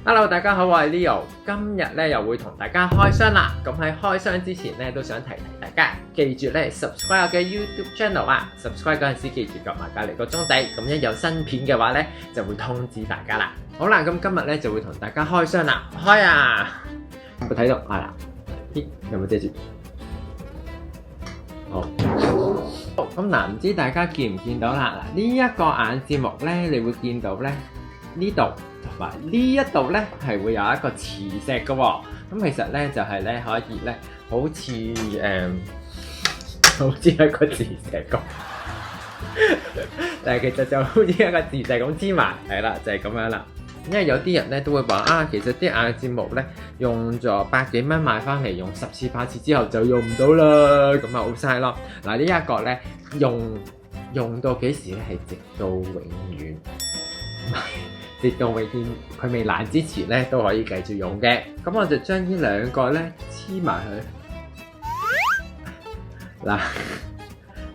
Hello， 大家好，我係 Leo， 今日咧又會同大家開箱啦。咁喺開箱之前咧，都想提大家，記住咧 subscribe 我嘅 YouTube channel 啊 ，subscribe 嗰陣時記住撳埋隔離個鐘仔，咁一有新片嘅話咧，就會通知大家啦。好啦，咁今日咧就會同大家開箱啦，開啊！有冇睇到？係啦，咦，有冇遮住？好。咁嗱，唔知大家見唔見到啦？嗱，呢一個眼睫毛咧，你會見到咧呢度。同埋呢一度咧係會有一個磁石嘅喎，咁其實咧就係咧可以咧好似一個磁石咁，但係其實就好似一個磁石咁黐埋，係啦，就係咁樣啦。因為有啲人咧都會話啊，其實啲眼睫毛咧用咗百幾蚊買翻嚟，用10次8次之後就用唔到啦，咁啊好嘥咯。嗱，呢一個咧用到幾時咧係直到永遠。直到永遠佢未爛之前咧都可以繼續用嘅，咁我就將呢兩個咧黐埋佢，嗱，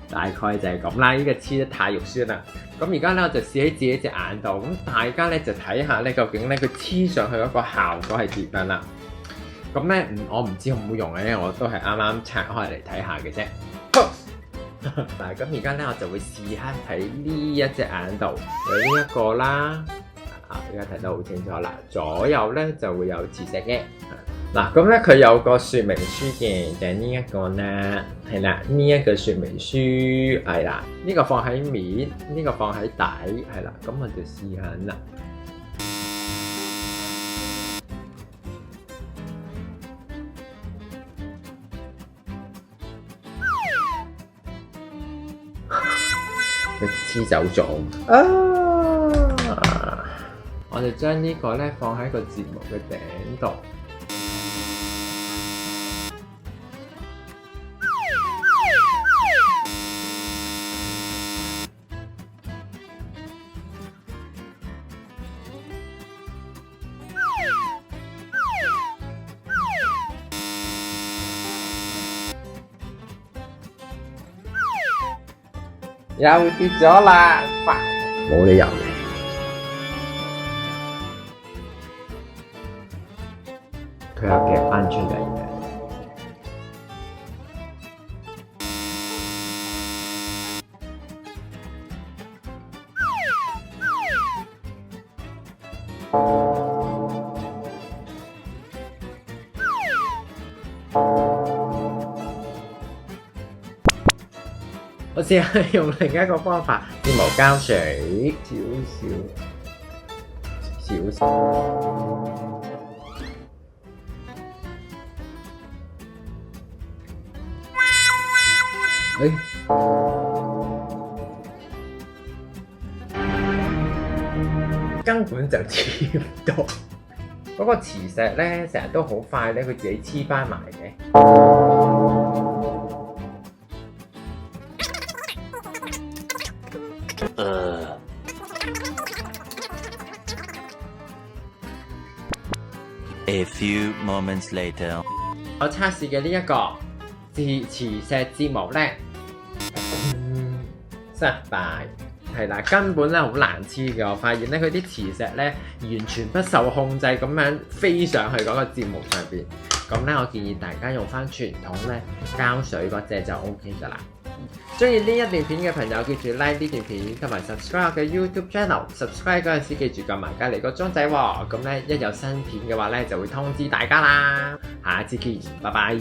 大概就係咁啦。呢個黐得太肉酸啦，咁而家咧我就試喺自己隻眼度，咁大家咧就睇下咧究竟咧佢黐上去嗰個效果係點樣啦。咁咧我唔知好唔好用嘅，因為我都係啱啱拆開嚟睇下嘅啫。嗱，咁而家咧我就會試下喺呢一隻眼度有呢一個啦。而家睇得好清楚啦，左右咧就會有磁石嘅。嗱，咁咧佢有個說明書嘅，就係呢一個啦，係啦，呢一個說明書係啦，呢個放喺面，呢個放喺底，係啦，咁我就試下啦。佢黐走咗啊！我哋將呢個咧放喺個睫毛嘅頂度，又跌咗啦，冇理由嘅。佢有夾翻出嚟嘅。我試下用另一個方法，睫毛膠水少少。根本就黐唔到，嗰個磁石咧成日都好快咧，佢自己黐翻埋嘅。A few moments later， 我測試嘅呢一個磁石睫毛咧，失敗，係啦，根本咧好難黐嘅。我發現咧佢啲磁石咧完全不受控制咁樣飛上去嗰個睫毛上邊。咁咧我建議大家用翻傳統咧膠水嗰隻就 OK 㗎啦。中意呢一段片嘅朋友記住 like 呢段片同埋 subscribe 我嘅 YouTube channel。subscribe 嗰陣時記住撳埋隔離個鐘仔喎。咁咧一有新片嘅話咧就會通知大家啦。下次見，拜拜。